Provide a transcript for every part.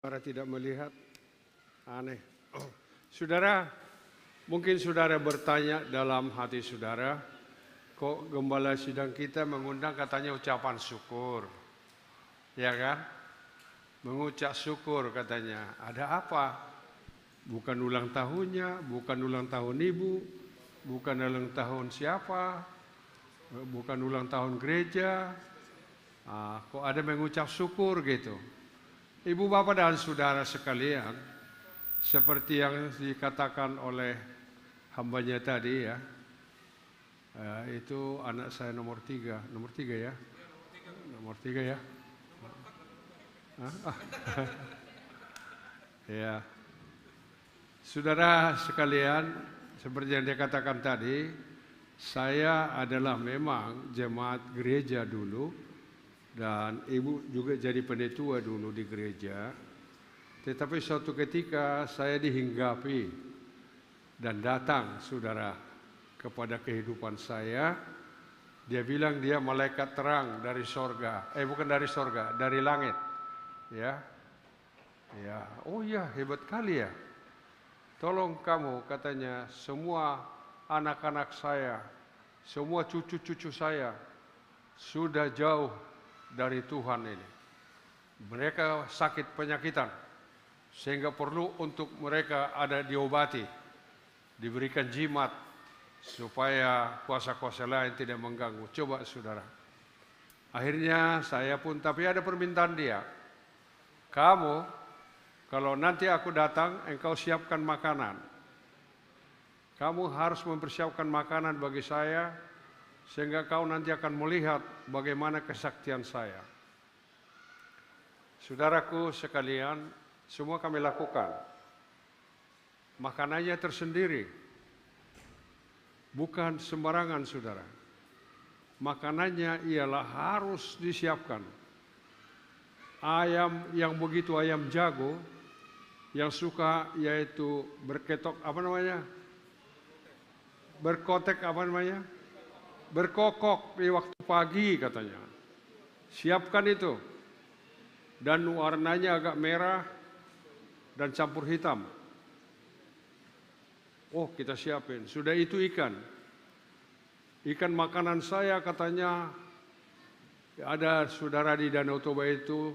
Saudara tidak melihat, aneh. Saudara, mungkin saudara bertanya dalam hati saudara, kok gembala sidang kita mengundang katanya ucapan syukur, ya kan? Mengucap syukur katanya, ada apa? Bukan ulang tahunnya, bukan ulang tahun ibu, bukan ulang tahun siapa, bukan ulang tahun gereja, kok ada mengucap syukur gitu. Ibu bapak dan saudara sekalian, seperti yang dikatakan oleh hambanya tadi ya, itu anak saya nomor tiga ya, nomor tiga ya. Ya, saudara sekalian, seperti yang dia katakan tadi, saya adalah memang jemaat gereja dulu. Dan ibu juga jadi pendetua dulu di gereja. Tetapi suatu ketika saya dihinggapi dan datang saudara kepada kehidupan saya. Dia bilang dia malaikat terang dari sorga. Bukan dari sorga, dari langit. Ya, oh ya hebat kali ya. Tolong kamu katanya semua anak-anak saya, semua cucu-cucu saya sudah jauh dari Tuhan ini. Mereka sakit penyakitan sehingga perlu untuk mereka ada diobati, diberikan jimat supaya kuasa-kuasa lain tidak mengganggu. Coba saudara. Akhirnya saya pun, tapi ada permintaan dia. Kamu kalau nanti aku datang, engkau siapkan makanan. Kamu harus mempersiapkan makanan bagi saya, sehingga kau nanti akan melihat bagaimana kesaktian saya. Saudaraku sekalian, semua kami lakukan. Makanannya tersendiri. Bukan sembarangan saudara. Makanannya ialah harus disiapkan. Ayam yang begitu ayam jago, yang suka yaitu berketok, berkotek berkokok di waktu pagi katanya. Siapkan itu. Dan warnanya agak merah dan campur hitam. Oh kita siapin. Sudah itu ikan. Ikan makanan saya katanya ada saudara di Danau Toba itu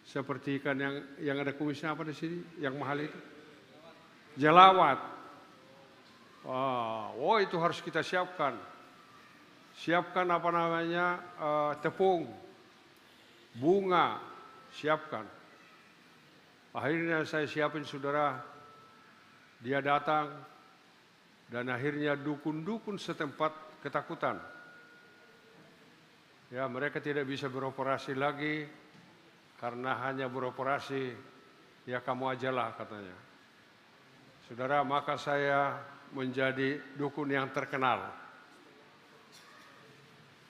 seperti ikan yang ada kumisnya apa di sini? Yang mahal itu? Jelawat. Oh itu harus kita siapkan. Siapkan tepung, bunga, siapkan. Akhirnya saya siapin saudara, dia datang dan akhirnya dukun-dukun setempat ketakutan. Ya mereka tidak bisa beroperasi lagi karena hanya beroperasi ya kamu ajalah katanya. Saudara, maka saya menjadi dukun yang terkenal.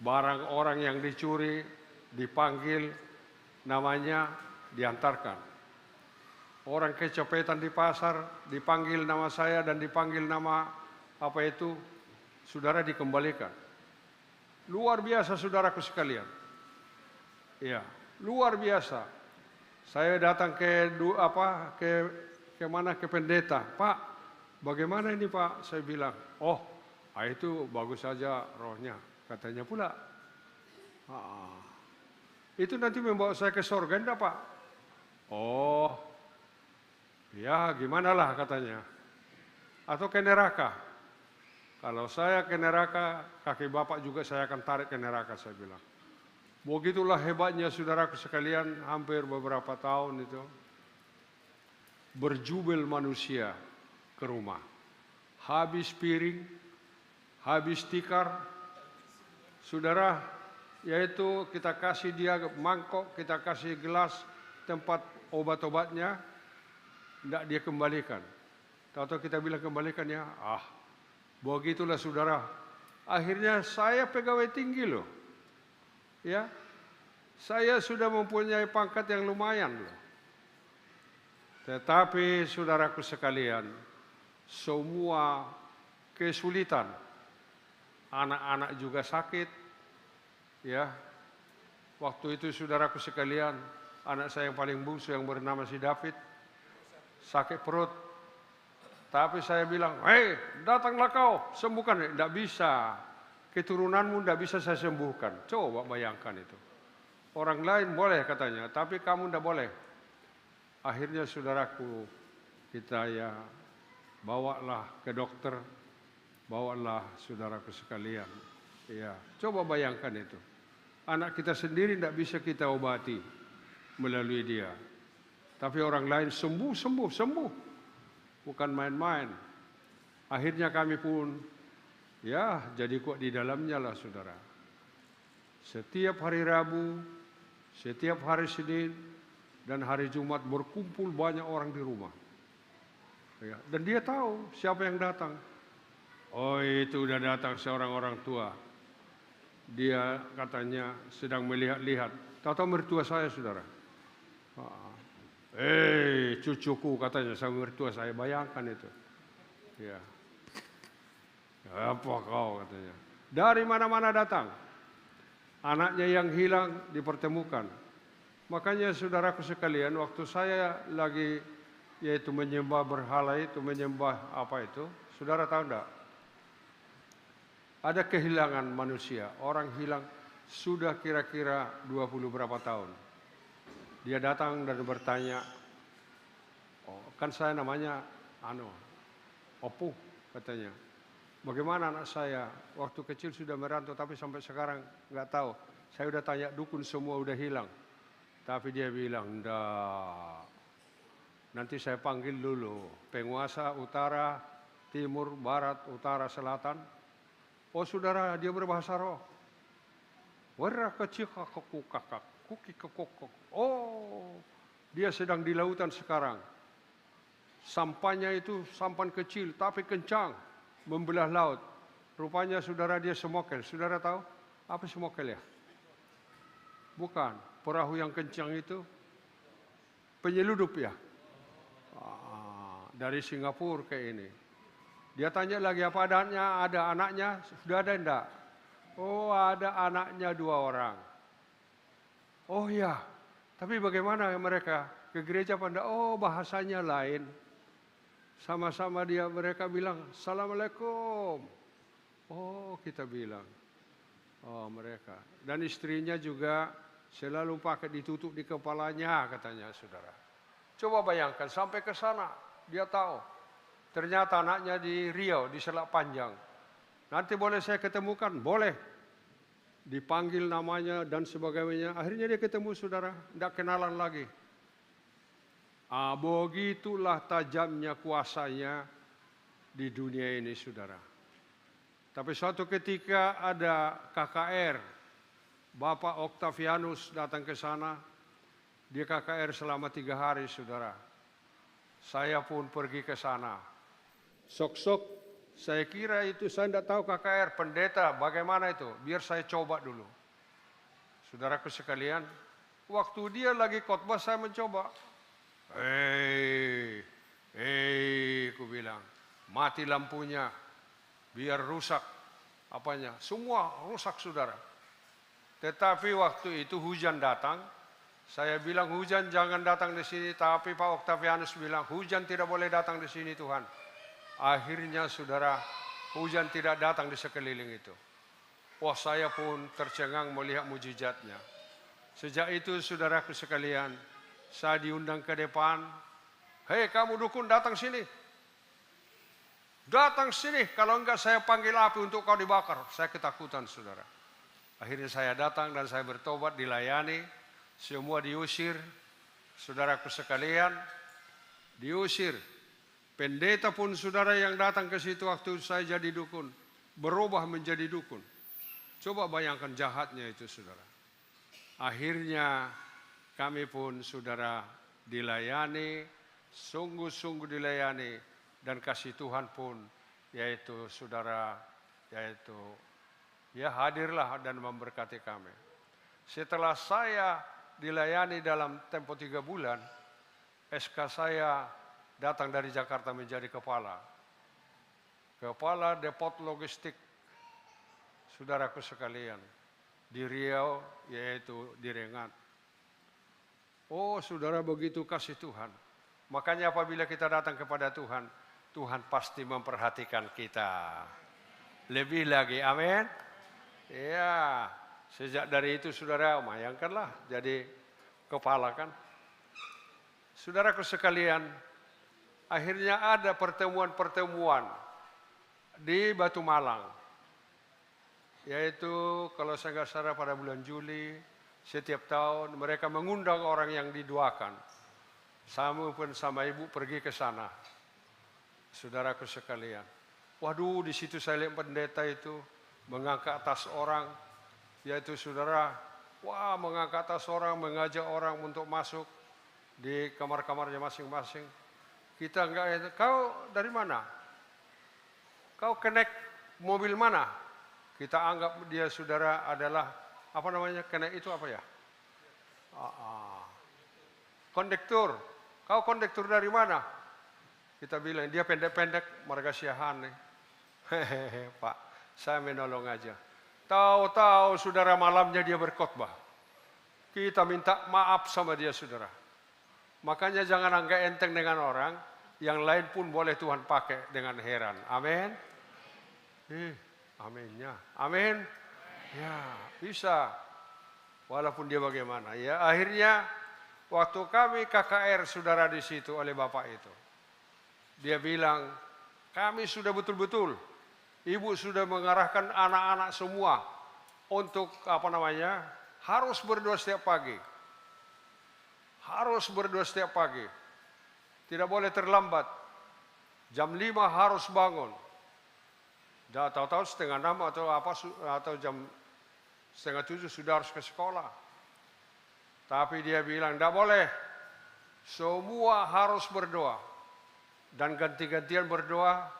Barang orang yang dicuri, dipanggil, namanya diantarkan. Orang kecopetan di pasar, dipanggil nama saya dan dipanggil nama saudara dikembalikan. Luar biasa saudaraku sekalian. Iya, luar biasa. Saya datang ke pendeta. Pak, bagaimana ini Pak? Saya bilang, itu bagus saja rohnya. Katanya pula, itu nanti membawa saya ke sorga enggak Pak? Oh, ya gimana lah katanya. Atau ke neraka. Kalau saya ke neraka, kaki bapak juga saya akan tarik ke neraka, saya bilang. Begitulah hebatnya saudaraku sekalian, hampir beberapa tahun itu. Berjubel manusia ke rumah. Habis piring, habis tikar. Saudara, yaitu kita kasih dia mangkok, kita kasih gelas tempat obat-obatnya, tidak dia kembalikan. Atau kita bilang kembalikan ya, begitulah saudara. Akhirnya saya pegawai tinggi loh. Ya, saya sudah mempunyai pangkat yang lumayan loh. Tetapi saudaraku sekalian, semua kesulitan, anak-anak juga sakit, ya. Waktu itu saudaraku sekalian, anak saya yang paling bungsu yang bernama si David, sakit perut. Tapi saya bilang, hei datanglah kau, sembuhkan. Tidak bisa, keturunanmu tidak bisa saya sembuhkan. Coba bayangkan itu. Orang lain boleh katanya, tapi kamu tidak boleh. Akhirnya saudaraku, kita ya bawalah ke dokter, bawalah saudaraku sekalian. Ya, coba bayangkan itu. Anak kita sendiri tidak bisa kita obati melalui dia. Tapi orang lain sembuh. Bukan main-main. Akhirnya kami pun ya jadi kuat di dalamnya lah saudara. Setiap hari Rabu, setiap hari Senin, dan hari Jumat berkumpul banyak orang di rumah. Ya, dan dia tahu siapa yang datang. Oh itu udah datang seorang orang tua. Dia katanya sedang melihat-lihat. Tahu-tahu mertua saya saudara. Cucuku katanya sama mertua saya, bayangkan itu. Ya. Apa kau katanya. Dari mana-mana datang. Anaknya yang hilang dipertemukan. Makanya saudaraku sekalian, waktu saya lagi yaitu menyembah berhala itu, menyembah apa itu, saudara tahu enggak? Ada kehilangan manusia, orang hilang sudah kira-kira 20 berapa tahun. Dia datang dan bertanya, oh, kan saya namanya Opu katanya. Bagaimana anak saya? Waktu kecil sudah merantau tapi sampai sekarang nggak tahu. Saya udah tanya dukun semua udah hilang. Tapi dia bilang, enggak. Nanti saya panggil dulu penguasa utara, timur, barat, utara, selatan. Oh saudara, dia berbahasa roh. Oh, dia sedang di lautan sekarang. Sampannya itu sampan kecil tapi kencang, membelah laut. Rupanya saudara dia semokel. Saudara tahu apa semokel ya? Bukan, perahu yang kencang itu penyeludup ya. Dari Singapura ke ini. Dia tanya lagi apa adanya, ada anaknya, sudah ada enggak? Oh ada anaknya 2 orang. Oh ya, tapi bagaimana mereka ke gereja apa enggak? Oh bahasanya lain. Sama-sama mereka bilang, Assalamualaikum. Oh kita bilang, oh mereka. Dan istrinya juga selalu pakai ditutup di kepalanya katanya saudara. Coba bayangkan sampai ke sana dia tahu. Ternyata anaknya di Riau, di Selat Panjang. Nanti boleh saya ketemukan? Boleh. Dipanggil namanya dan sebagainya. Akhirnya dia ketemu saudara, tidak kenalan lagi. Begitulah tajamnya kuasanya di dunia ini saudara. Tapi suatu ketika ada KKR, Bapak Octavianus datang ke sana. Dia KKR selama 3 hari saudara. Saya pun pergi ke sana. Sok-sok saya kira itu, saya tidak tahu KKR, pendeta bagaimana itu. Biar saya coba dulu. Saudaraku sekalian, waktu dia lagi khotbah saya mencoba. Ku bilang, mati lampunya, biar rusak apanya. Semua rusak saudara. Tetapi waktu itu hujan datang. Saya bilang hujan jangan datang di sini, tapi Pak Octavianus bilang hujan tidak boleh datang di sini Tuhan. Akhirnya saudara, hujan tidak datang di sekeliling itu. Wah saya pun tercengang melihat mujizatnya. Sejak itu saudaraku sekalian, saya diundang ke depan. Hei kamu dukun datang sini. Datang sini, kalau enggak saya panggil api untuk kau dibakar. Saya ketakutan saudara. Akhirnya saya datang dan saya bertobat, dilayani. Semua diusir, saudaraku sekalian, diusir. Pendeta pun saudara yang datang ke situ waktu saya jadi dukun, berubah menjadi dukun. Coba bayangkan jahatnya itu saudara. Akhirnya kami pun saudara dilayani, sungguh-sungguh dilayani. Dan kasih Tuhan pun yaitu saudara, yaitu ya hadirlah dan memberkati kami. Setelah saya dilayani dalam tempo 3 bulan, SK saya datang dari Jakarta menjadi kepala depot logistik, saudaraku sekalian, di Riau, yaitu di Rengat. Oh saudara begitu kasih Tuhan. Makanya apabila kita datang kepada Tuhan, Tuhan pasti memperhatikan kita. Lebih lagi, amin. Ya, sejak dari itu saudara, bayangkanlah jadi kepala kan. Saudaraku sekalian, akhirnya ada pertemuan-pertemuan di Batu Malang. Yaitu kalau saya nggak salah pada bulan Juli, setiap tahun mereka mengundang orang yang didoakan. Sama pun sama ibu pergi ke sana. Saudaraku sekalian. Waduh, di situ saya lihat pendeta itu mengangkat tas orang. Yaitu saudara, wah mengangkat tas orang, mengajak orang untuk masuk di kamar-kamarnya masing-masing. Kita enggak, kau dari mana? Kau connect mobil mana? Kita anggap dia saudara adalah, apa namanya, connect itu apa ya? Kondektur. Kau kondektur dari mana? Kita bilang, dia pendek-pendek, marga siahan nih. Hehehe, Pak, saya menolong aja. Tahu-tahu saudara malamnya dia berkhotbah. Kita minta maaf sama dia saudara. Makanya jangan anggap enteng dengan orang, yang lain pun boleh Tuhan pakai dengan heran. Amin. Aminnya. Amin. Ya, bisa. Walaupun dia bagaimana. Ya, akhirnya waktu kami KKR saudara di situ oleh Bapak itu. Dia bilang, kami sudah betul-betul, Ibu sudah mengarahkan anak-anak semua untuk harus berdoa setiap pagi. Harus berdoa setiap pagi. Tidak boleh terlambat. Jam 5 harus bangun. Tahu-tahu setengah 6 atau jam setengah 7 sudah harus ke sekolah. Tapi dia bilang, tidak boleh. Semua harus berdoa. Dan ganti-gantian berdoa.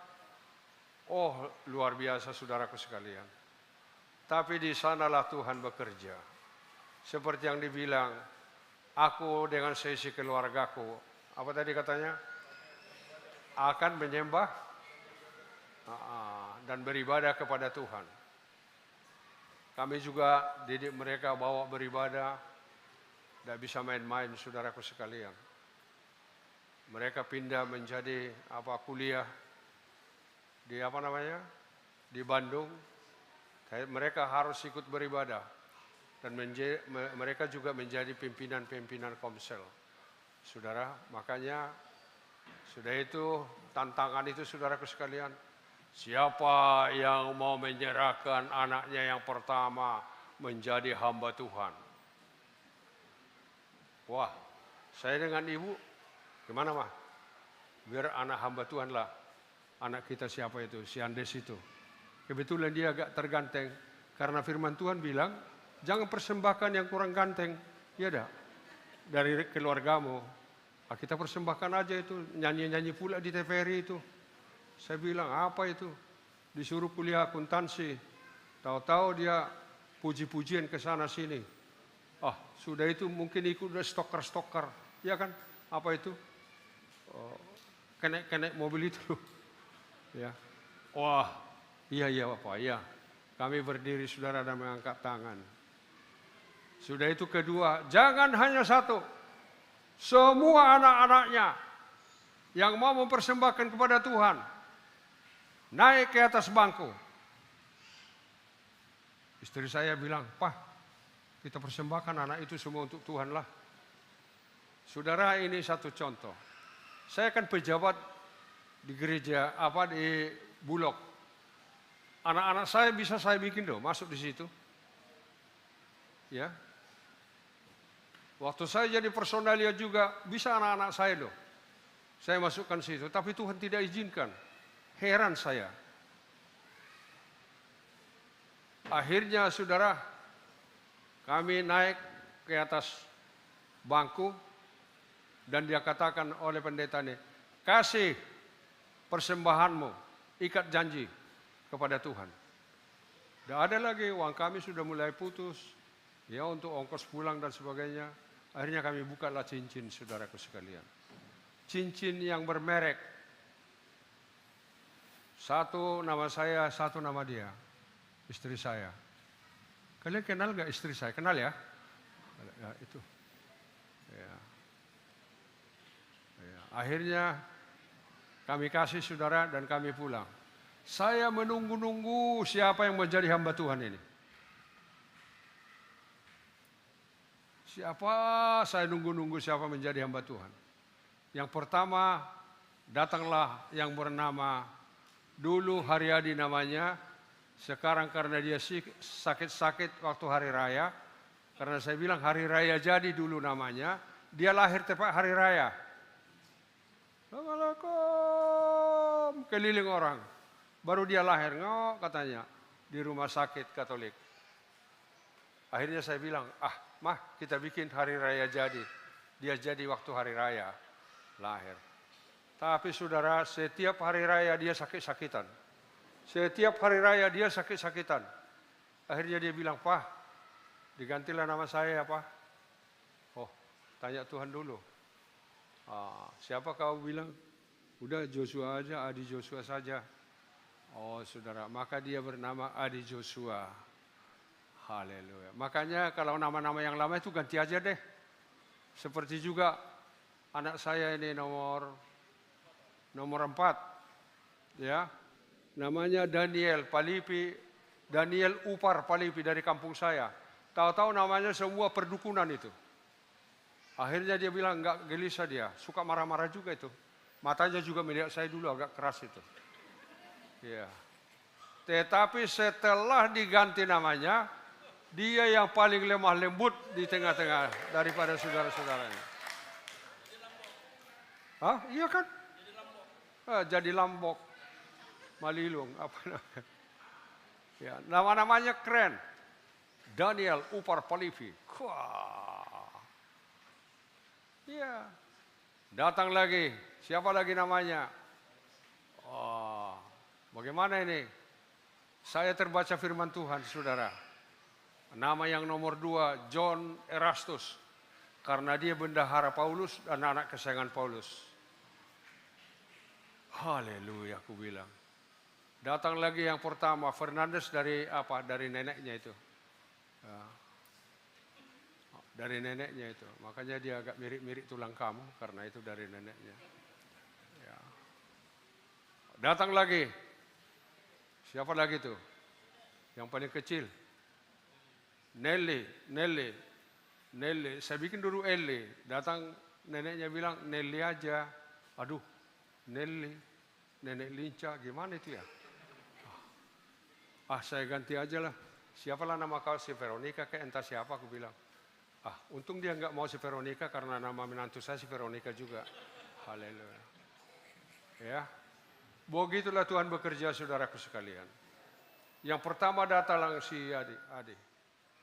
Oh, luar biasa saudaraku sekalian. Tapi di sanalah Tuhan bekerja. Seperti yang dibilang, aku dengan seisi keluargaku, apa tadi katanya? Akan menyembah dan beribadah kepada Tuhan. Kami juga didik mereka bawa beribadah. Tidak bisa main-main saudaraku sekalian. Mereka pindah menjadi kuliah di di Bandung. Mereka harus ikut beribadah dan mereka juga menjadi pimpinan-pimpinan Komsel. Saudara, makanya sudah itu tantangan itu saudaraku sekalian. Siapa yang mau menyerahkan anaknya yang pertama menjadi hamba Tuhan? Wah, saya dengan ibu gimana mah? Biar anak hamba Tuhan lah. Anak kita siapa itu? Si Andes itu. Kebetulan dia agak terganteng. Karena firman Tuhan bilang, jangan persembahkan yang kurang ganteng. Ya dah. Dari keluargamu. Kita persembahkan aja itu. Nyanyi-nyanyi pula di TVRI itu. Saya bilang, apa itu? Disuruh kuliah akuntansi. Tahu-tahu dia puji-pujian ke sana sini. Sudah itu mungkin ikut stoker-stoker. Ya kan? Apa itu? Kenek-kenek mobil itu. Ya. Wah, iya Bapak, iya. Kami berdiri saudara dan mengangkat tangan. Sudah itu kedua, jangan hanya satu. Semua anak-anaknya yang mau mempersembahkan kepada Tuhan, naik ke atas bangku. Istri saya bilang, Pak, kita persembahkan anak itu semua untuk Tuhan lah. Saudara, ini satu contoh. Saya kan pejabat di gereja di Bulog. Anak-anak saya bisa saya bikin masuk di situ. Ya. Waktu saya jadi personalia juga bisa anak-anak saya saya masukkan situ, tapi Tuhan tidak izinkan. Heran saya. Akhirnya saudara, kami naik ke atas bangku dan dia katakan oleh pendeta ini, kasih persembahanmu, ikat janji kepada Tuhan. Tidak ada lagi, uang kami sudah mulai putus, ya untuk ongkos pulang dan sebagainya. Akhirnya kami bukalah cincin saudaraku sekalian. Cincin yang bermerek. Satu nama saya, satu nama dia, istri saya. Kalian kenal nggak istri saya? Kenal ya? Ya itu. Ya. Akhirnya kami kasih saudara dan kami pulang. Saya menunggu-nunggu siapa yang menjadi hamba Tuhan ini. Siapa saya nunggu-nunggu siapa menjadi hamba Tuhan. Yang pertama datanglah yang bernama dulu Haryadi namanya. Sekarang karena dia sakit-sakit waktu hari raya. Karena saya bilang hari raya jadi dulu namanya. Dia lahir tepat hari raya. Assalamualaikum. Keliling orang. Baru dia lahir, ngok katanya. Di rumah sakit Katolik. Akhirnya saya bilang, mah kita bikin hari raya jadi. Dia jadi waktu hari raya lahir. Tapi saudara, setiap hari raya dia sakit-sakitan. Setiap hari raya dia sakit-sakitan. Akhirnya dia bilang, Pak, digantilah nama saya ya Pak. Oh, tanya Tuhan dulu. Siapa kau bilang? Udah Joshua aja, Adi Joshua saja. Oh saudara, maka dia bernama Adi Joshua. Haleluya. Makanya kalau nama-nama yang lama itu ganti aja deh. Seperti juga anak saya ini nomor 4. Ya. Namanya Daniel Palipi, Daniel Upar Palipi dari kampung saya. Tahu-tahu namanya semua perdukunan itu. Akhirnya dia bilang enggak gelisah dia, suka marah-marah juga itu. Matanya juga melihat saya dulu agak keras itu. Ya. Tetapi setelah diganti namanya, dia yang paling lemah lembut di tengah-tengah daripada saudara-saudaranya. Iya kan? Jadi Lambok, Malilung, apa namanya? Ya, nama-namanya keren. Daniel Upar Palipi. Iya. Datang lagi. Siapa lagi namanya? Bagaimana ini? Saya terbaca firman Tuhan, saudara. Nama yang nomor 2, John Erastus. Karena dia bendahara Paulus dan anak kesayangan Paulus. Haleluya, aku bilang. Datang lagi yang pertama, Fernandes dari neneknya itu. Ya. Dari neneknya itu, makanya dia agak mirip-mirip tulang kamu karena itu dari neneknya. Ya. Datang lagi, siapa lagi tuh? Yang paling kecil, Nelly. Saya bikin dulu Eli. Datang neneknya bilang Nelly aja. Aduh, Nelly, nenek Linca, gimana itu ya? Saya ganti aja lah. Siapalah nama kau, si Veronica kayak entah siapa, aku bilang. Untung dia nggak mau si Veronica karena nama menantu saya si Veronica juga. Haleluya. Ya, begitulah Tuhan bekerja, saudaraku sekalian. Yang pertama datang si Adi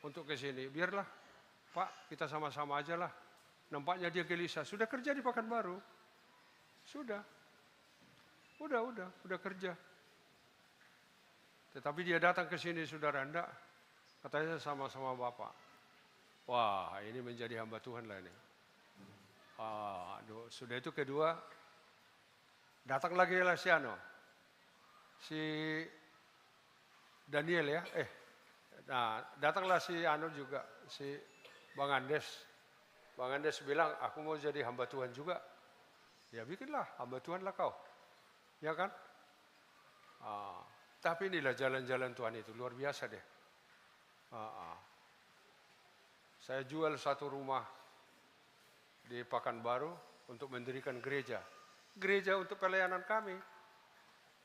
untuk ke sini. Biarlah, Pak, kita sama-sama aja lah. Nampaknya dia gelisah. Sudah kerja di Pekanbaru. Sudah kerja. Tetapi dia datang ke sini, saudara, enggak. Katanya sama-sama Bapak. Wah, ini menjadi hamba Tuhan lah ini. Sudah itu kedua, datang lagi lah si Daniel ya. Datanglah si juga, si Bang Andes. Bang Andes bilang, aku mau jadi hamba Tuhan juga. Ya bikinlah, hamba Tuhan lah kau. Ya kan? Tapi inilah jalan-jalan Tuhan itu, luar biasa deh. Saya jual satu rumah di Pekanbaru untuk mendirikan gereja. Gereja untuk pelayanan kami.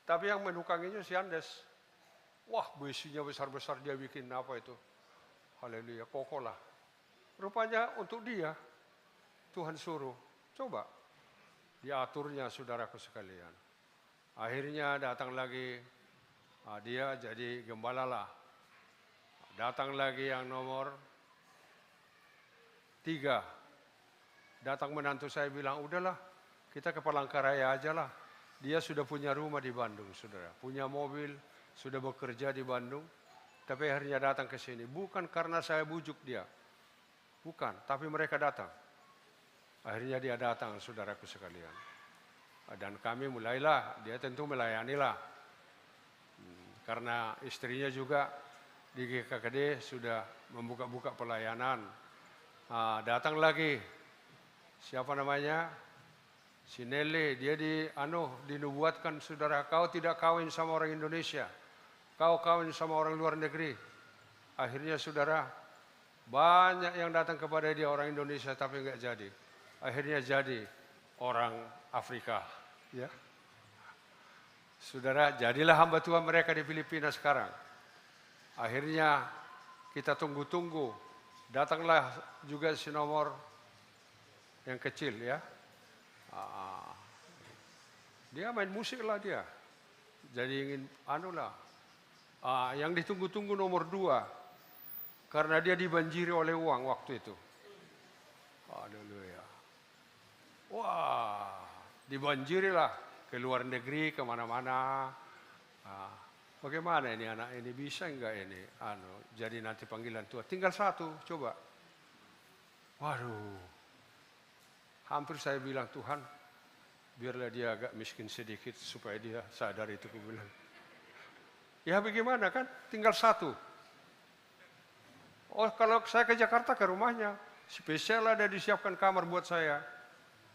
Tapi yang menukanginya si Andes. Wah, besinya besar-besar dia bikin apa itu. Haleluya, kokoh lah. Rupanya untuk dia, Tuhan suruh. Coba, diaturnya saudaraku sekalian. Akhirnya datang lagi, dia jadi gembala lah. Datang lagi yang nomor 3, datang menantu saya bilang, udahlah kita ke Palangkaraya aja lah. Dia sudah punya rumah di Bandung, saudara. Punya mobil, sudah bekerja di Bandung. Tapi akhirnya datang ke sini. Bukan karena saya bujuk dia. Bukan, tapi mereka datang. Akhirnya dia datang, saudaraku sekalian. Dan kami mulailah, dia tentu melayanilah. Karena istrinya juga di GKKD sudah membuka-buka pelayanan. Datang lagi, siapa namanya? Si Nele, dia dinubuatkan, saudara, kau tidak kawin sama orang Indonesia, kau kawin sama orang luar negeri. Akhirnya saudara, banyak yang datang kepada dia orang Indonesia tapi enggak jadi. Akhirnya jadi orang Afrika. Ya. Saudara, jadilah hamba Tuhan mereka di Filipina sekarang. Akhirnya kita tunggu-tunggu. Datanglah juga si nomor yang kecil ya. Dia main musik lah dia. Jadi ingin yang ditunggu-tunggu nomor 2. Karena dia dibanjiri oleh uang waktu itu. Haleluya. Wah, dibanjirilah ke luar negeri, kemana-mana. Bagaimana ini anak ini, bisa enggak ini? Jadi nanti panggilan Tuhan. Tinggal 1, coba. Waduh. Hampir saya bilang, Tuhan, biarlah dia agak miskin sedikit supaya dia sadar itu. Aku bilang. Ya bagaimana kan? Tinggal 1. Oh, kalau saya ke Jakarta, ke rumahnya. Spesial ada disiapkan kamar buat saya.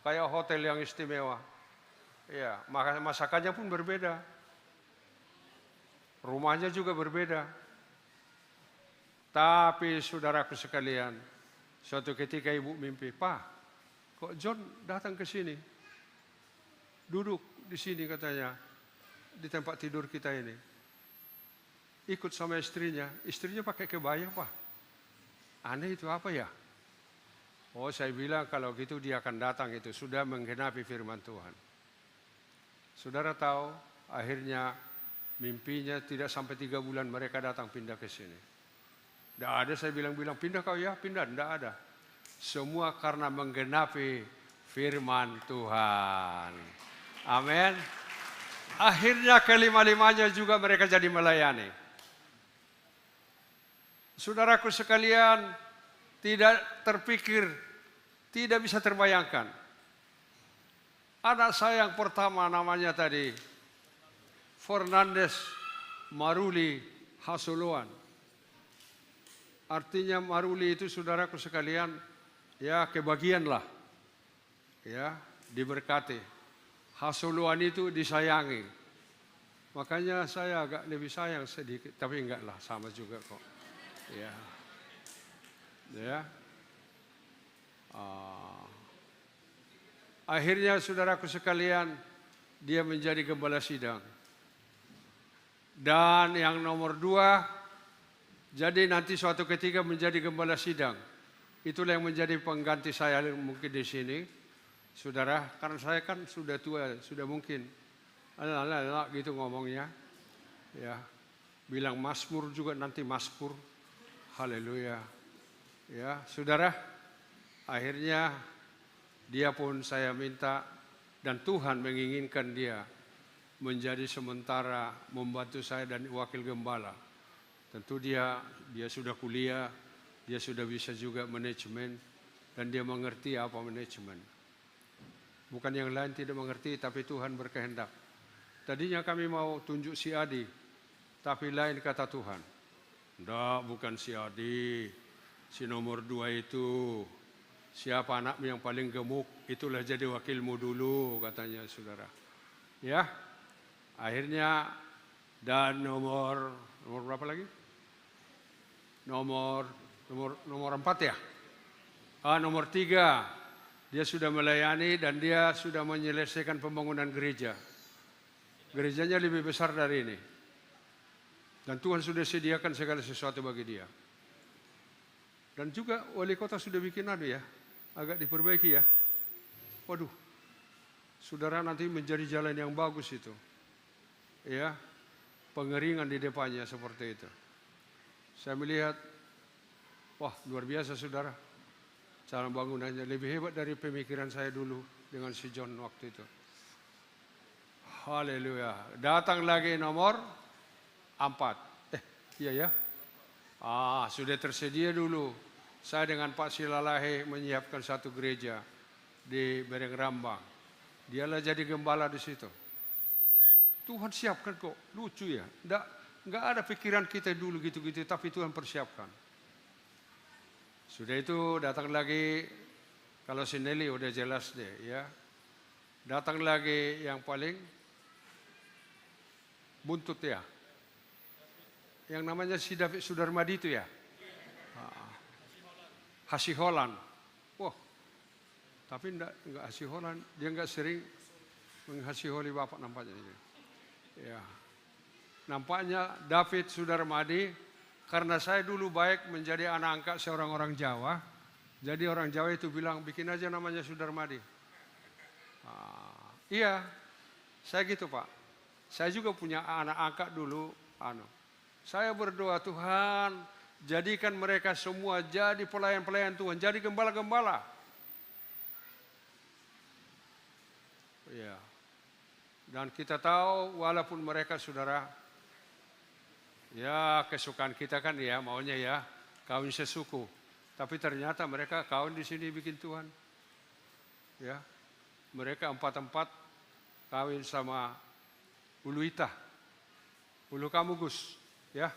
Kayak hotel yang istimewa. Ya, masakannya pun berbeda. Rumahnya juga berbeda. Tapi saudaraku sekalian, suatu ketika ibu mimpi, Pak, kok John datang ke sini? Duduk di sini katanya, di tempat tidur kita ini. Ikut sama istrinya pakai kebaya, Pak. Aneh itu apa ya? Oh, saya bilang kalau gitu dia akan datang, itu sudah menggenapi firman Tuhan. Saudara tahu, akhirnya mimpinya tidak sampai 3 bulan mereka datang pindah ke sini. Tidak ada saya bilang pindah kau ya, pindah, tidak ada. Semua karena menggenapi firman Tuhan. Amin. Akhirnya kelima-limanya juga mereka jadi melayani. Saudaraku sekalian, tidak terpikir, tidak bisa terbayangkan. Anak saya yang pertama namanya tadi Fernandes Maruli Hasuluan. Artinya Maruli itu saudaraku sekalian, ya kebagianlah. Ya, diberkati. Hasuluan itu disayangi. Makanya saya agak lebih sayang sedikit, tapi enggak lah, sama juga kok. Ya. Ya. Akhirnya saudaraku sekalian, dia menjadi gembala sidang. Dan yang nomor 2, jadi nanti suatu ketika menjadi gembala sidang. Itulah yang menjadi pengganti saya mungkin di sini. Saudara, karena saya kan sudah tua, sudah mungkin gitu ngomongnya. Ya. Bilang Mazmur juga nanti Mazmur. Haleluya. Ya, saudara, akhirnya dia pun saya minta dan Tuhan menginginkan dia menjadi sementara membantu saya dan wakil gembala. Tentu dia sudah kuliah, dia sudah bisa juga manajemen dan dia mengerti apa manajemen. Bukan yang lain tidak mengerti, tapi Tuhan berkehendak. Tadinya kami mau tunjuk si Adi, tapi lain kata Tuhan. Enggak, bukan si Adi, si nomor 2 itu. Siapa anakmu yang paling gemuk, itulah jadi wakilmu dulu, katanya saudara. Ya, akhirnya dan nomor berapa lagi? Nomor 4 ya. Nomor 3, dia sudah melayani dan dia sudah menyelesaikan pembangunan gereja. Gerejanya lebih besar dari ini. Dan Tuhan sudah sediakan segala sesuatu bagi dia. Dan juga wali kota sudah bikin agak diperbaiki ya. Waduh, saudara nanti menjadi jalan yang bagus itu. Ya, pengeringan di depannya seperti itu. Saya melihat, wah luar biasa saudara. Cara bangunannya lebih hebat dari pemikiran saya dulu dengan si John waktu itu. Haleluya. Datang lagi nomor 4. Iya ya. Sudah tersedia dulu. Saya dengan Pak Silalahe menyiapkan satu gereja di Bereng Rambang. Dialah jadi gembala di situ. Tuhan siapkan kok. Lucu ya. Enggak ada pikiran kita dulu gitu-gitu, tapi Tuhan persiapkan. Sudah itu datang lagi, kalau si Nelly udah jelas deh ya. Datang lagi yang paling buntut ya. Yang namanya si David Sudarmadi itu ya. Hasiholan. Wah, tapi enggak hasiholan. Dia enggak sering menghasiholi Bapak nampaknya ini. Ya. Nampaknya David Sudarmadi, karena saya dulu baik menjadi anak angkat seorang orang Jawa. Jadi orang Jawa itu bilang, bikin aja namanya Sudarmadi. Iya, saya gitu Pak. Saya juga punya anak angkat dulu. Saya berdoa, Tuhan, jadikan mereka semua jadi pelayan-pelayan Tuhan, jadi gembala-gembala. Ya. Dan kita tahu walaupun mereka saudara, ya kesukaan kita kan ya maunya ya kawin sesuku. Tapi ternyata mereka kawin di sini bikin Tuhan. Ya. Mereka 4 kawin sama Ulu Itah, Ulu Kamugus, ya.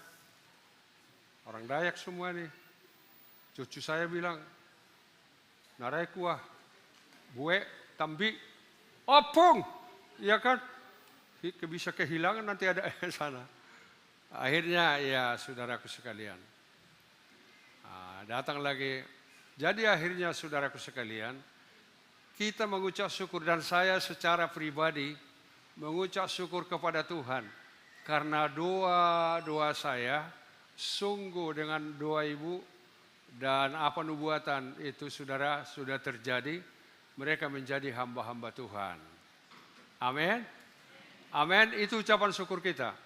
Orang Dayak semua nih. Cucu saya bilang, narai kuah, bue, tambi, opung, ya kan? Bisa kehilangan nanti ada di sana. Akhirnya ya saudaraku sekalian, datang lagi. Jadi akhirnya saudaraku sekalian, kita mengucap syukur dan saya secara pribadi mengucap syukur kepada Tuhan. Karena doa saya sungguh dengan doa ibu dan apa nubuatan itu saudara sudah terjadi. Mereka menjadi hamba-hamba Tuhan. Amin. Amin, itu ucapan syukur kita.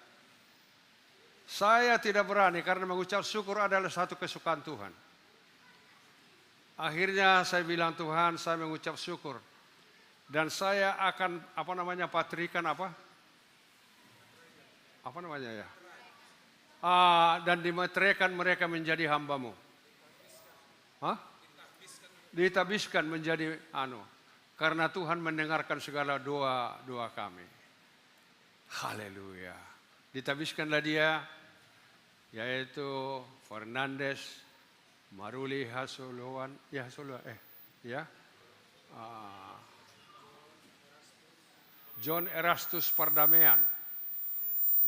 Saya tidak berani karena mengucap syukur adalah satu kesukaan Tuhan. Akhirnya saya bilang, Tuhan, saya mengucap syukur. Dan saya akan patrikan apa? Apa namanya ya? Dan dimeteraikan mereka menjadi hambamu. Ditabiskan menjadi karena Tuhan mendengarkan segala doa kami. Haleluya. Ditabiskanlah dia, yaitu Fernandes Maruli Hasolowan, John Erastus Pardamaian.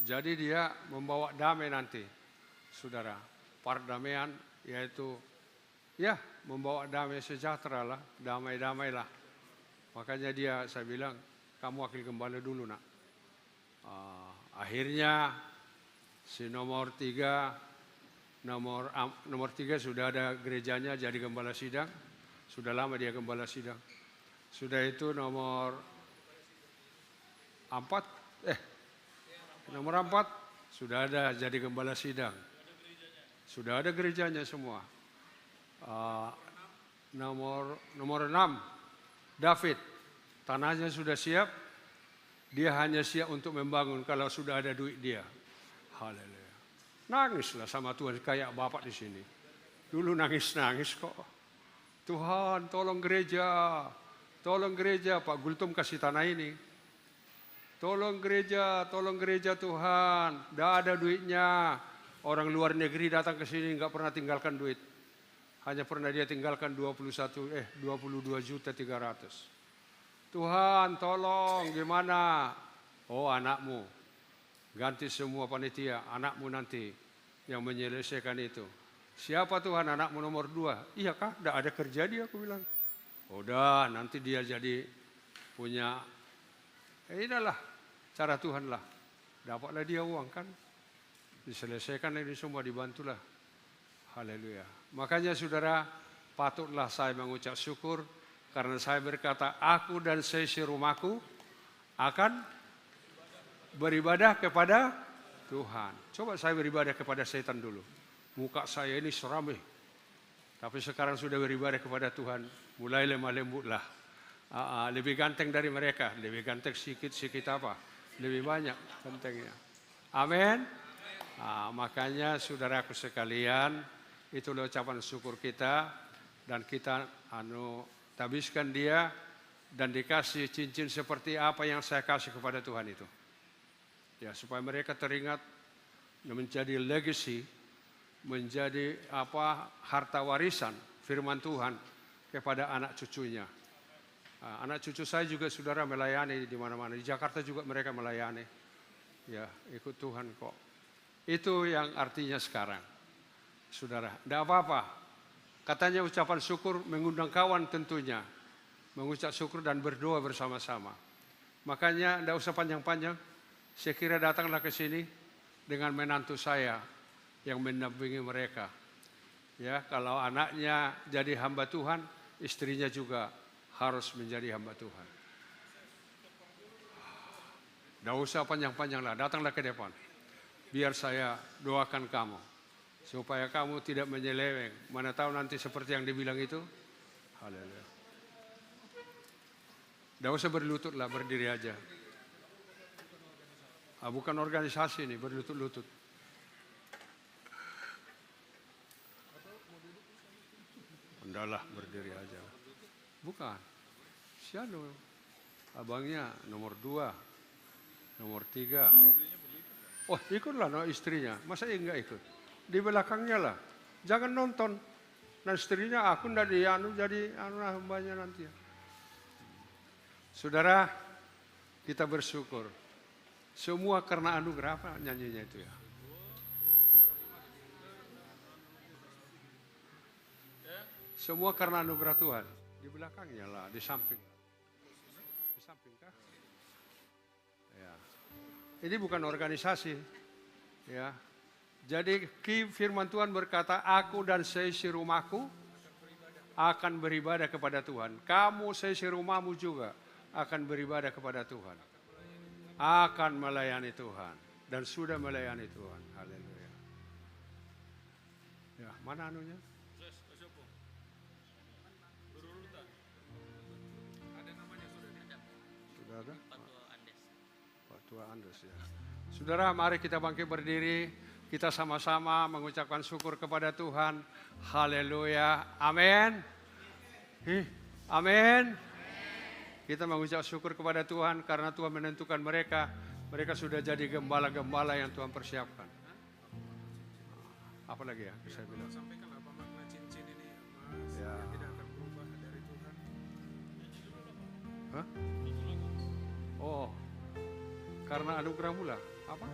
Jadi dia membawa damai nanti, saudara. Pardamaian yaitu membawa damai sejahtera lah, damai-damailah. Makanya saya bilang, kamu wakil gembala dulu nak. Akhirnya si nomor 3 sudah ada gerejanya jadi gembala sidang. Sudah lama dia gembala sidang. Sudah itu nomor 4 sudah ada jadi gembala sidang. Sudah ada gerejanya semua. Nomor 6 David, tanahnya sudah siap. Dia hanya siap untuk membangun kalau sudah ada duit dia. Haleluya. Nangislah sama Tuhan kayak Bapak di sini. Dulu nangis-nangis kok. Tuhan, tolong gereja. Tolong gereja, Pak Gultum kasih tanah ini. Tolong gereja Tuhan. Tidak ada duitnya. Orang luar negeri datang ke sini enggak pernah tinggalkan duit. Hanya pernah dia tinggalkan 22.300.000. Tuhan tolong gimana? Oh anakmu. Ganti semua panitia. Anakmu nanti yang menyelesaikan itu. Siapa Tuhan anakmu nomor 2? Iya kah? Tidak ada kerja dia aku bilang. Udah nanti dia jadi punya. Inilah cara Tuhan lah. Dapatlah dia uang kan. Diselesaikan ini semua dibantulah. Haleluya. Makanya saudara patutlah saya mengucap syukur. Karena saya berkata, aku dan seisi rumahku akan beribadah kepada Tuhan. Coba saya beribadah kepada setan dulu. Muka saya ini seram. Tapi sekarang sudah beribadah kepada Tuhan. Mulai lemah lembutlah. Lebih ganteng dari mereka. Lebih ganteng sikit apa. Lebih banyak gantengnya. Amin. Makanya saudaraku sekalian, itulah ucapan syukur kita. Dan kita tabiskan dia dan dikasih cincin seperti apa yang saya kasih kepada Tuhan itu. Ya, supaya mereka teringat menjadi legacy, menjadi harta warisan firman Tuhan kepada anak cucunya. Anak cucu saya juga saudara melayani di mana-mana. Di Jakarta juga mereka melayani. Ya, ikut Tuhan kok. Itu yang artinya sekarang. Saudara, tidak apa-apa. Katanya ucapan syukur mengundang kawan tentunya. Mengucap syukur dan berdoa bersama-sama. Makanya tidak usah panjang-panjang. Saya kira datanglah ke sini dengan menantu saya yang mendampingi mereka. Ya, kalau anaknya jadi hamba Tuhan, istrinya juga harus menjadi hamba Tuhan. Tidak usah panjang-panjang lah, datanglah ke depan. Biar saya doakan kamu. Supaya kamu tidak menyeleweng. Mana tahu nanti seperti yang dibilang itu. Haleluya. Tidak usah berlutut lah, berdiri aja. Bukan organisasi ini, berlutut-lutut. Enggak, berdiri aja. Bukan. Siapa? Abangnya nomor 2, nomor 3. Oh, ikutlah no, istrinya. Masa enggak ikut? Di belakangnya lah. Jangan nonton. Dan istrinya aku ndak jadi hambanya nanti. Saudara, kita bersyukur. Semua karena anugerah, apa nyanyinya itu ya? Semua karena anugerah Tuhan. Di belakangnya lah, di samping. Di samping kah? Ya. Ini bukan organisasi. Ya. Jadi firman Tuhan berkata, aku dan seisi rumahku akan beribadah kepada Tuhan. Kamu seisi rumahmu juga akan beribadah kepada Tuhan. Akan melayani Tuhan. Dan sudah melayani Tuhan. Haleluya. Ya, mana anunya? Saudara? Pak Tua Andes ya. Saudara, mari kita bangkit berdiri. Kita sama-sama mengucapkan syukur kepada Tuhan. Haleluya. Amin. Amin. Kita mengucap syukur kepada Tuhan karena Tuhan menentukan mereka. Mereka sudah jadi gembala-gembala yang Tuhan persiapkan. Apa lagi ya? Saya bilang. Sampaikan apa makna cincin ini, Mas? Ya. Tidak akan berubah dari Tuhan. Hah? Oh, karena anugerahmu lah. Apa?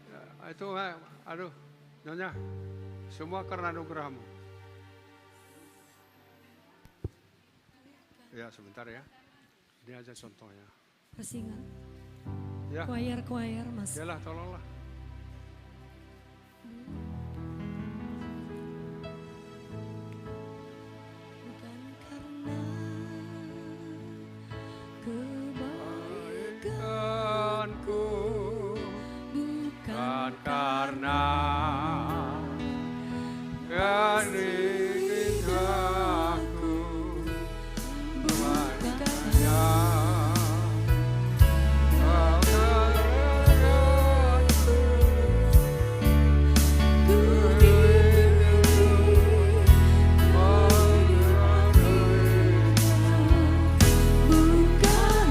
Ya, itu, aduh, Nyonya, semua karena anugerahmu. Ya, sebentar ya. Ini aja contohnya. Persingan. Ya. Choir, Mas. Yalah, tolonglah. Bukan karena kebaikanku, Bukan karena kenikmatanku, bukan ya, kau terangku, ku bukan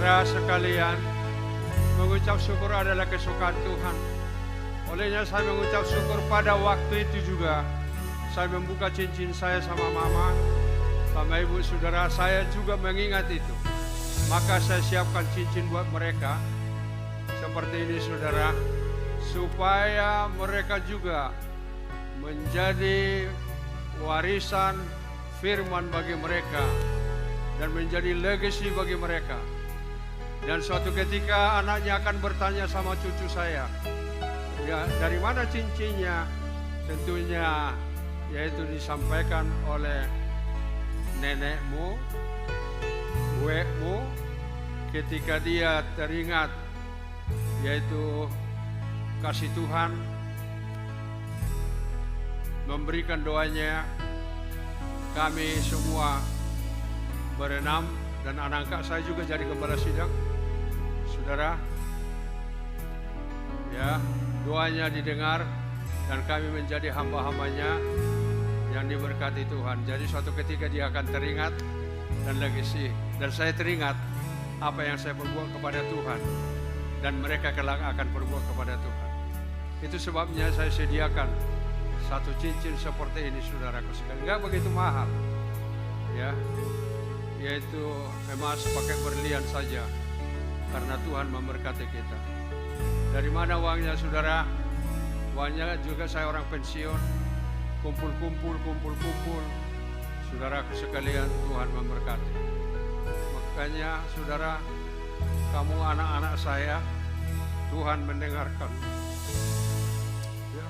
Saudara sekalian, mengucap syukur adalah kesukaan Tuhan. Olehnya saya mengucap syukur pada waktu itu juga. Saya membuka cincin saya sama mama, sama ibu saudara, saya juga mengingat itu. Maka saya siapkan cincin buat mereka. Seperti ini saudara, supaya mereka juga menjadi warisan firman bagi mereka dan menjadi legacy bagi mereka. Dan suatu ketika anaknya akan bertanya sama cucu saya, ya, dari mana cincinnya? Tentunya yaitu disampaikan oleh nenekmu, buekmu, ketika dia teringat yaitu kasih Tuhan, memberikan doanya. Kami semua berenam dan anak angkat saya juga jadi gembala sidang. Saudara, ya, doanya didengar dan kami menjadi hamba-hambanya yang diberkati Tuhan. Jadi suatu ketika dia akan teringat dan legacy, dan saya teringat apa yang saya perbuat kepada Tuhan dan mereka kelak akan perbuat kepada Tuhan. Itu sebabnya saya sediakan satu cincin seperti ini saudaraku sekalian. Enggak begitu mahal, ya, yaitu emas pakai berlian saja, karena Tuhan memberkati kita. Dari mana uangnya saudara? Uangnya juga saya orang pensiun, kumpul. Saudaraku sekalian, Tuhan memberkati. Makanya saudara, kamu anak-anak saya, Tuhan mendengarkan. Ya.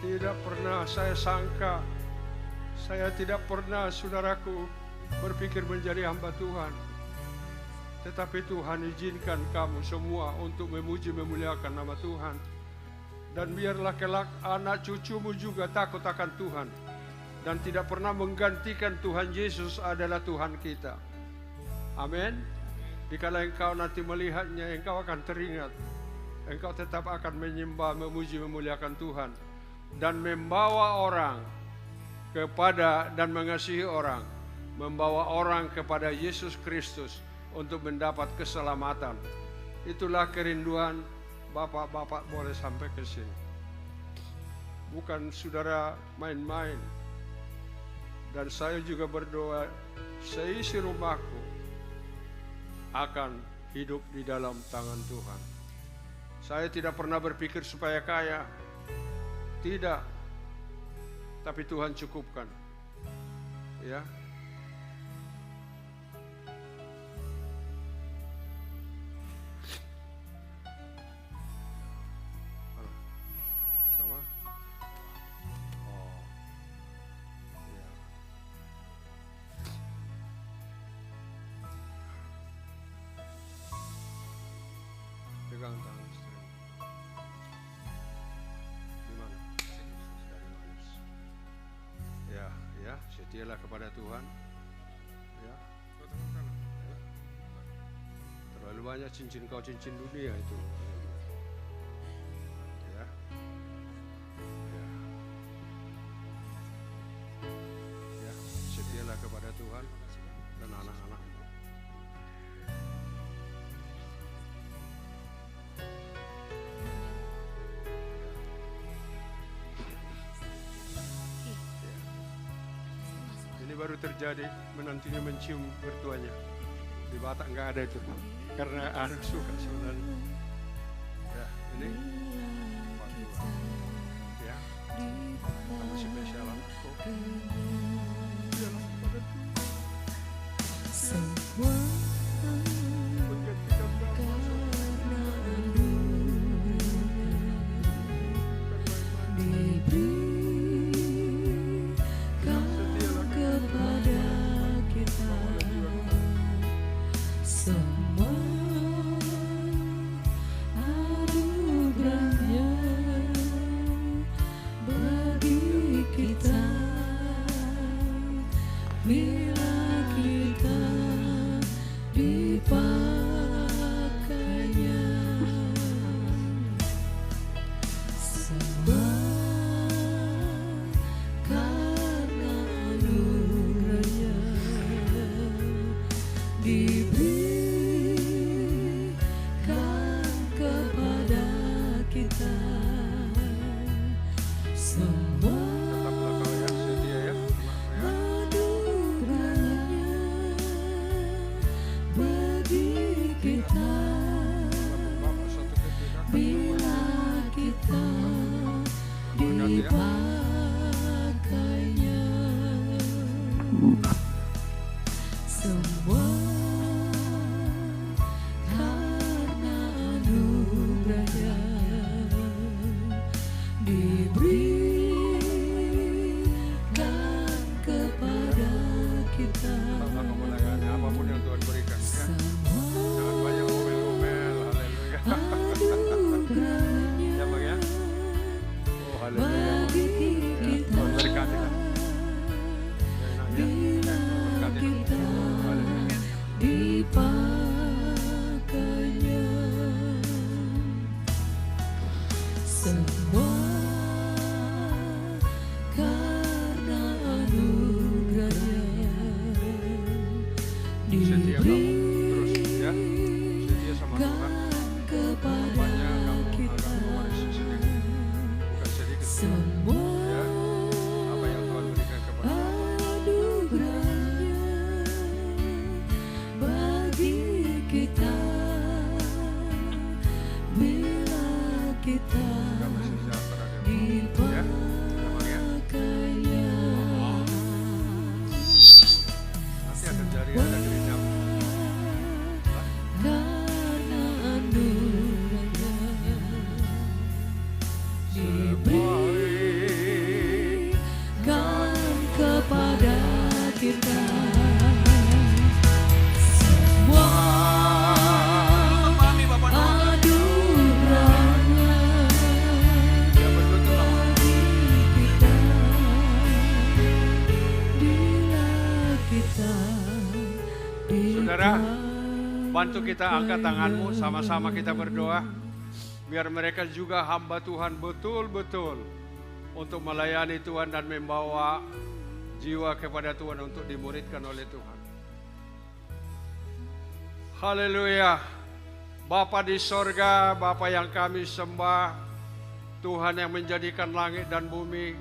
Tidak pernah saya sangka, saya tidak pernah saudaraku berpikir menjadi hamba Tuhan. Tetapi Tuhan izinkan kamu semua untuk memuji memuliakan nama Tuhan. Dan biarlah kelak anak cucumu juga takut akan Tuhan. Dan tidak pernah menggantikan Tuhan Yesus adalah Tuhan kita. Amin. Dikala engkau nanti melihatnya, engkau akan teringat. Engkau tetap akan menyembah, memuji, memuliakan Tuhan. Dan membawa orang kepada dan mengasihi orang. Membawa orang kepada Yesus Kristus untuk mendapat keselamatan. Itulah kerinduan bapak-bapak boleh sampai ke sini. Bukan saudara main-main. Dan saya juga berdoa seisi rumahku akan hidup di dalam tangan Tuhan. Saya tidak pernah berpikir supaya kaya. Tidak. Tapi Tuhan cukupkan. Ya. Sama? Oh. Ya. Pegang tangan istri. Di mana? Dari manis. Ya, setialah kepada Tuhan. Ya. Terlalu banyak cincin kau, cincin dunia itu. Ya. Ya. Ya, setialah kepada Tuhan dan anak-anak. Ini baru terjadi, menantunya mencium bertuanya. Di Batak nggak ada itu, karena anak suka sebenarnya. Ya, ini Pak Tua. Ya, kamu spesial anakku. Dialah kepada Tuhan. Semua Menggantikan Bapa diberikan kepada kita. Semua anugerahnya bagi kita. dipakainya semua karena anugerahnya diberikan kepada kita. Sama kamu layani apapun yang Tuhan berikan ya. Semua Jangan banyak ngomel-ngomel. Haleluya. anugerahnya Ya Bang ya. Oh haleluya. bagi kita. Tuhan berkati lah. Ya, Bila berkati. kita Haleluya. dipakainya semua karena anugerahnya Setia kamu terus ya. Setia sama Tuhan. diberikan kepada Banyak kamu kita akan mewaris sedikit. Bukan sedikit. semua Ya. Apa yang Tuhan berikan kepada kamu. anugerahnya bagi kita bila kita Damai sejahtera di ya. Emang ya. dipakainya Nanti akan jadi ada gereja. karena anugerahnya diberikan kepada kita semua Pahami Bapak Tuhan. anugerahnya Ya betul lah. kita bila kita Saudara, bantu kita angkat tanganmu, sama-sama kita berdoa. Biar mereka juga hamba Tuhan betul-betul untuk melayani Tuhan dan membawa jiwa kepada Tuhan untuk dimuridkan oleh Tuhan. Haleluya. Bapa di sorga, Bapa yang kami sembah, Tuhan yang menjadikan langit dan bumi,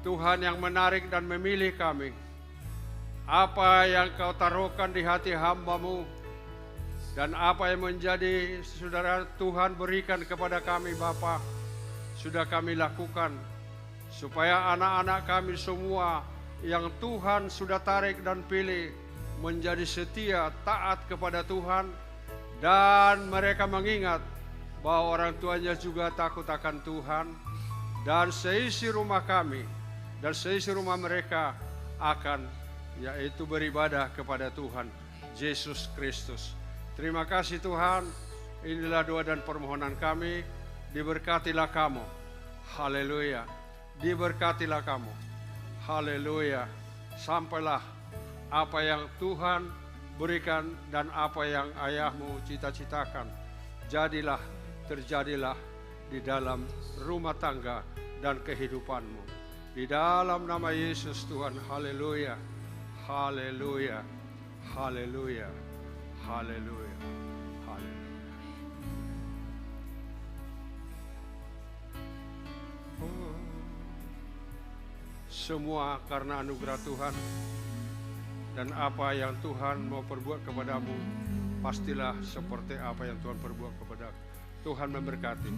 Tuhan yang menarik dan memilih kami. Apa yang kau taruhkan di hati hamba-Mu dan apa yang menjadi saudara Tuhan berikan kepada kami Bapa, sudah kami lakukan supaya anak-anak kami semua yang Tuhan sudah tarik dan pilih menjadi setia taat kepada Tuhan, dan mereka mengingat bahwa orang tuanya juga takut akan Tuhan, dan seisi rumah kami dan seisi rumah mereka akan yaitu beribadah kepada Tuhan Yesus Kristus. Terima kasih Tuhan, inilah doa dan permohonan kami, diberkatilah kamu, haleluya, diberkatilah kamu, haleluya, sampailah apa yang Tuhan berikan dan apa yang ayahmu cita-citakan, jadilah, terjadilah di dalam rumah tangga dan kehidupanmu, di dalam nama Yesus Tuhan, haleluya, haleluya, haleluya, haleluya, haleluya. Semua karena anugerah Tuhan, dan apa yang Tuhan mau perbuat kepadamu, pastilah seperti apa yang Tuhan perbuat kepada Tuhan memberkati.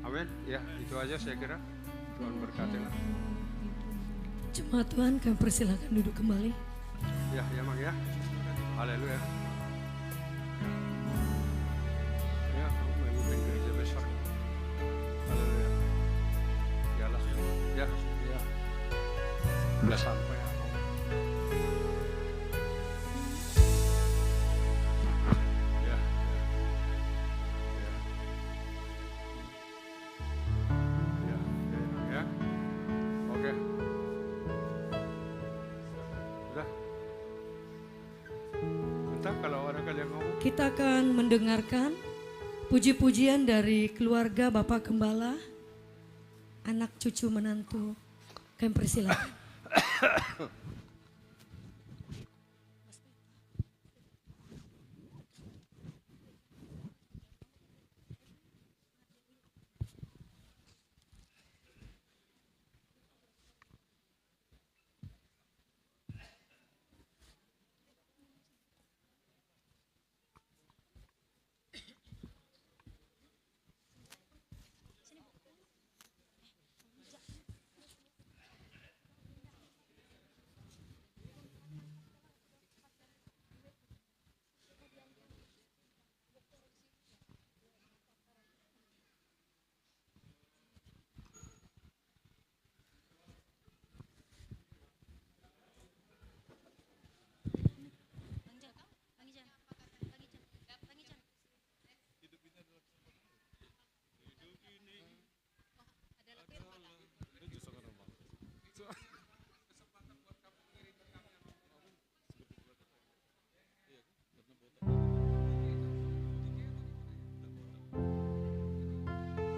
Amin. Ya, itu aja saya kira. Tuhan berkatilah. Jemaat Tuhan, kami persilakan duduk kembali. Ya, ya Mang ya. Haleluya. Ya, kamu memimpin gereja besar. Haleluya. Yalah. Ya, ya. Udah sampai aku. Ya, ya. Ya. Ya, ya. Oke. Udah. Entah kalau orang kalian ngomong. Kita akan mendengarkan puji-pujian dari keluarga Bapak Gembala, anak cucu menantu. Kami persilakan.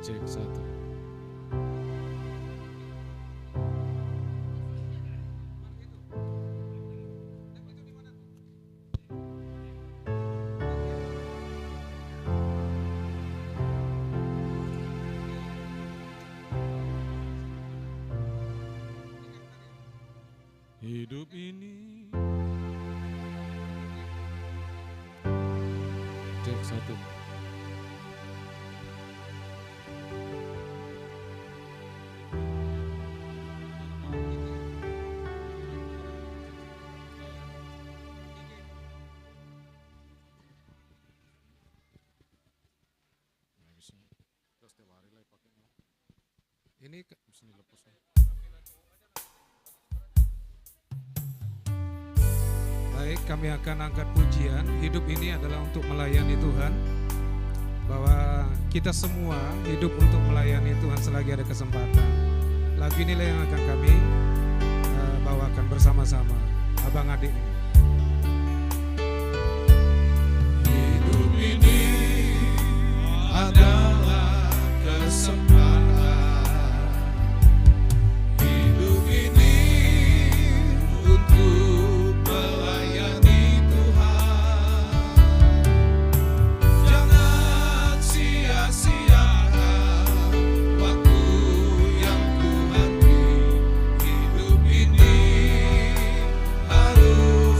Cek satu. Hidup ini. Cek satu. Ini baik, kami akan angkat pujian. Hidup ini adalah untuk melayani Tuhan. Bahwa kita semua hidup untuk melayani Tuhan selagi ada kesempatan. Lagu inilah yang akan kami bawakan bersama-sama. Abang adik ini. Hidup ini adalah kesempatan. Hidup ini untuk melayani Tuhan. Jangan sia-siakan waktu yang Tuhan beri. Hidup ini harus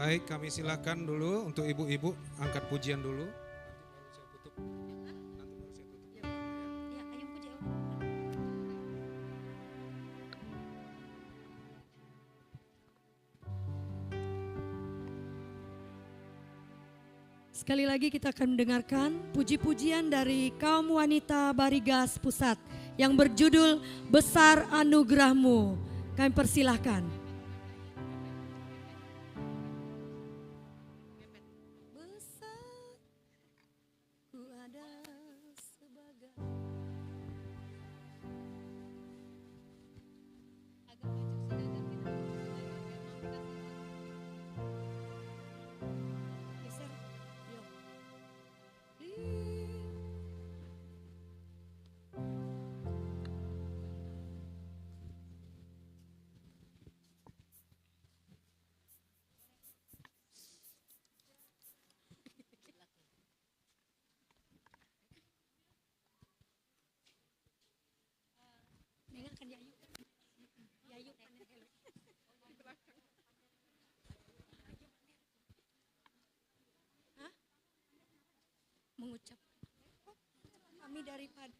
Baik, kami silakan dulu untuk ibu-ibu angkat pujian dulu. Nanti baru saya tutup. Sekali lagi kita akan mendengarkan puji-pujian dari kaum wanita Barigas Pusat yang berjudul Besar Anugerahmu. Kami persilahkan. Besar ku ada sebagai geser. Yuk. Dengarkan Yayu. Yayu panen helm. Hah? Mengucap. Kami daripada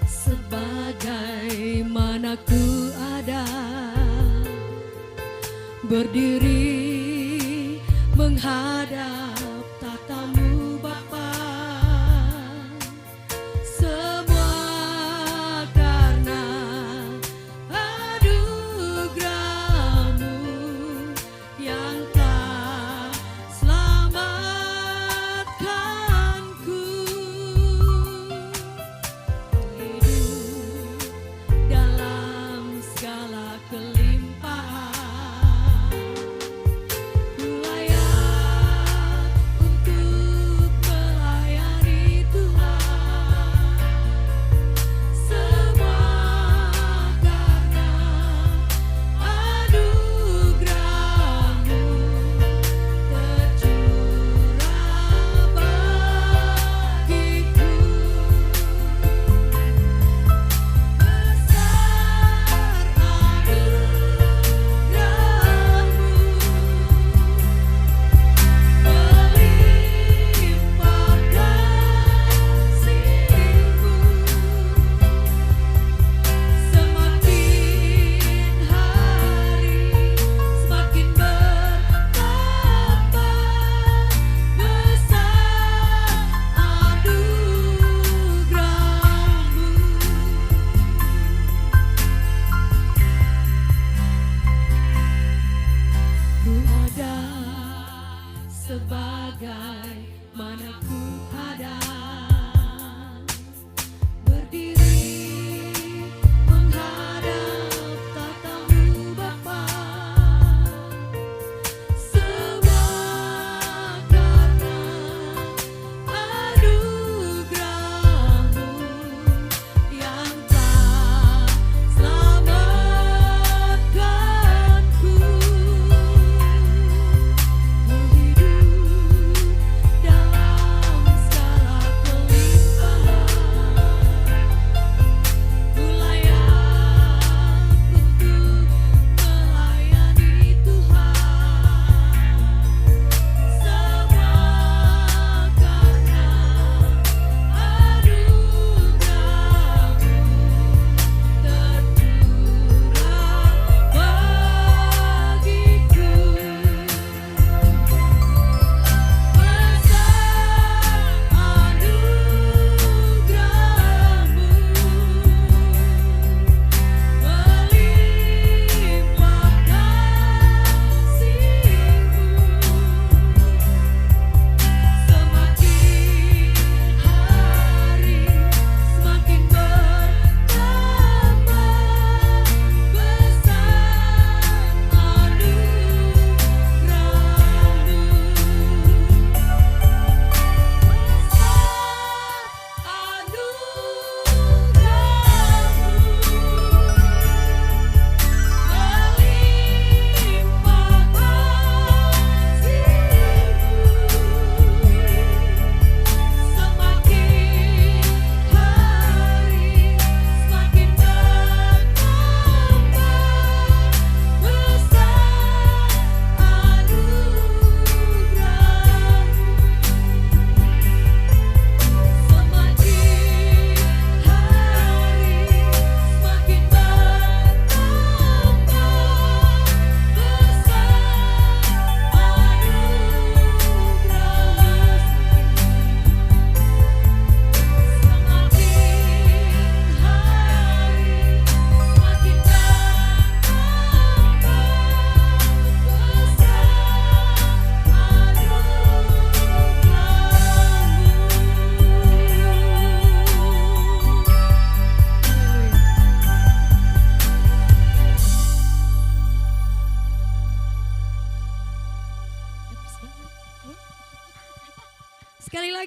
sebagaimana ku ada berdiri menghadap tatamu Bapa, semua karena anugerahmu yang telah selamatkanku. Hidup dalam segala kelimpahan, ku layak untuk melayani Tuhan. Semua karena anugerahmu tercurah bagiku. Besar anugerahmu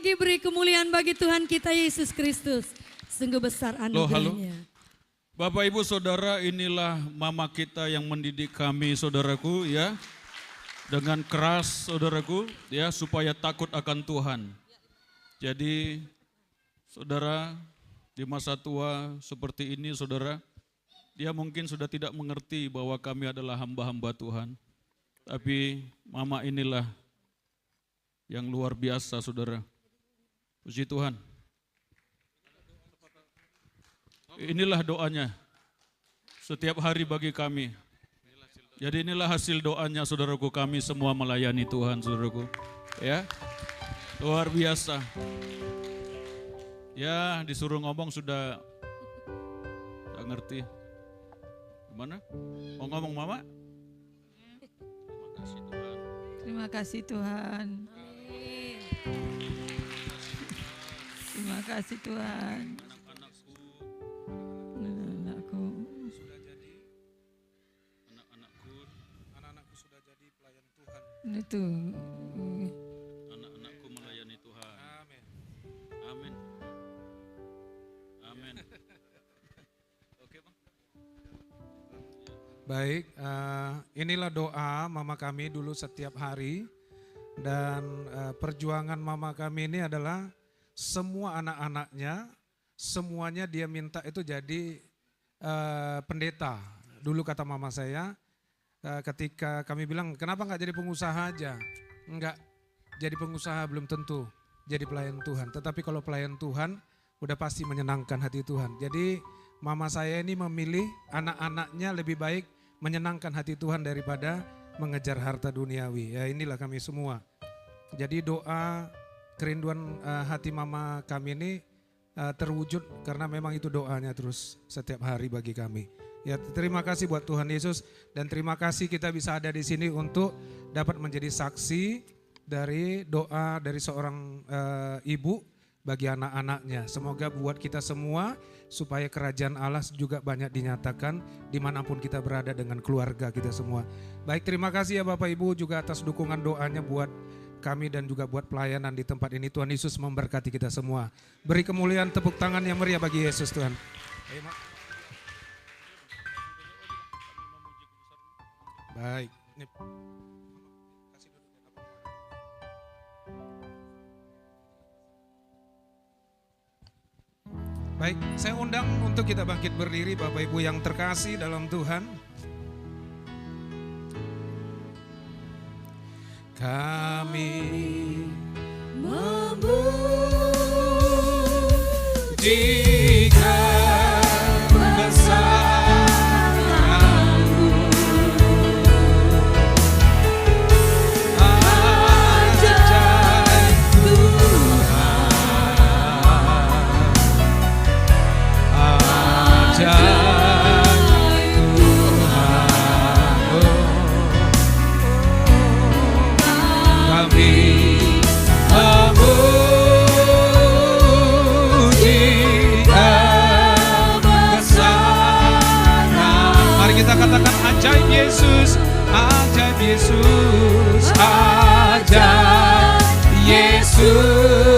lagi beri kemuliaan bagi Tuhan kita Yesus Kristus. Sungguh besar anugerahnya. Bapak Ibu Saudara, inilah mama kita yang mendidik kami saudaraku ya. Dengan keras saudaraku ya, supaya takut akan Tuhan. Jadi saudara di masa tua seperti ini saudara, dia mungkin sudah tidak mengerti bahwa kami adalah hamba-hamba Tuhan. Tapi mama inilah yang luar biasa saudara. Puji Tuhan. Inilah doanya setiap hari bagi kami. Jadi inilah hasil doanya saudaraku, kami semua melayani Tuhan saudaraku. Ya, luar biasa. Ya, disuruh ngomong sudah tak ngerti. Gimana? Mau ngomong mama? Terima kasih Tuhan. Terima kasih Tuhan. Anak-anakku Sudah jadi, anak-anakku sudah jadi pelayan Tuhan. itu Anak-anakku melayani Tuhan. Amin. Amin. Amin. Oke Bang. Baik, inilah doa mama kami dulu setiap hari. Dan perjuangan mama kami ini adalah semua anak-anaknya, semuanya dia minta itu jadi pendeta. Dulu kata mama saya, ketika kami bilang kenapa nggak jadi pengusaha aja? Enggak, jadi pengusaha belum tentu jadi pelayan Tuhan. Tetapi kalau pelayan Tuhan udah pasti menyenangkan hati Tuhan. Jadi mama saya ini memilih anak-anaknya lebih baik menyenangkan hati Tuhan daripada mengejar harta duniawi. Ya inilah kami semua. Jadi doa kerinduan hati mama kami ini terwujud karena memang itu doanya terus setiap hari bagi kami. Ya terima kasih buat Tuhan Yesus dan terima kasih kita bisa ada di sini untuk dapat menjadi saksi dari doa dari seorang ibu bagi anak-anaknya. Semoga buat kita semua supaya kerajaan Allah juga banyak dinyatakan dimanapun kita berada dengan keluarga kita semua. Baik, terima kasih ya Bapak Ibu juga atas dukungan doanya buat kami dan juga buat pelayanan di tempat ini. Tuhan Yesus memberkati kita semua. Beri kemuliaan, tepuk tangan yang meriah bagi Yesus Tuhan. Baik. Baik, saya undang untuk kita bangkit berdiri Bapak Ibu yang terkasih dalam Tuhan. Kami memujikan besar-Mu, ajaib Tuhan, ajaib Tuhan, kami memujikan besar-Mu. Mari kita katakan ajaib Yesus, ajaib Yesus, ajaib Yesus.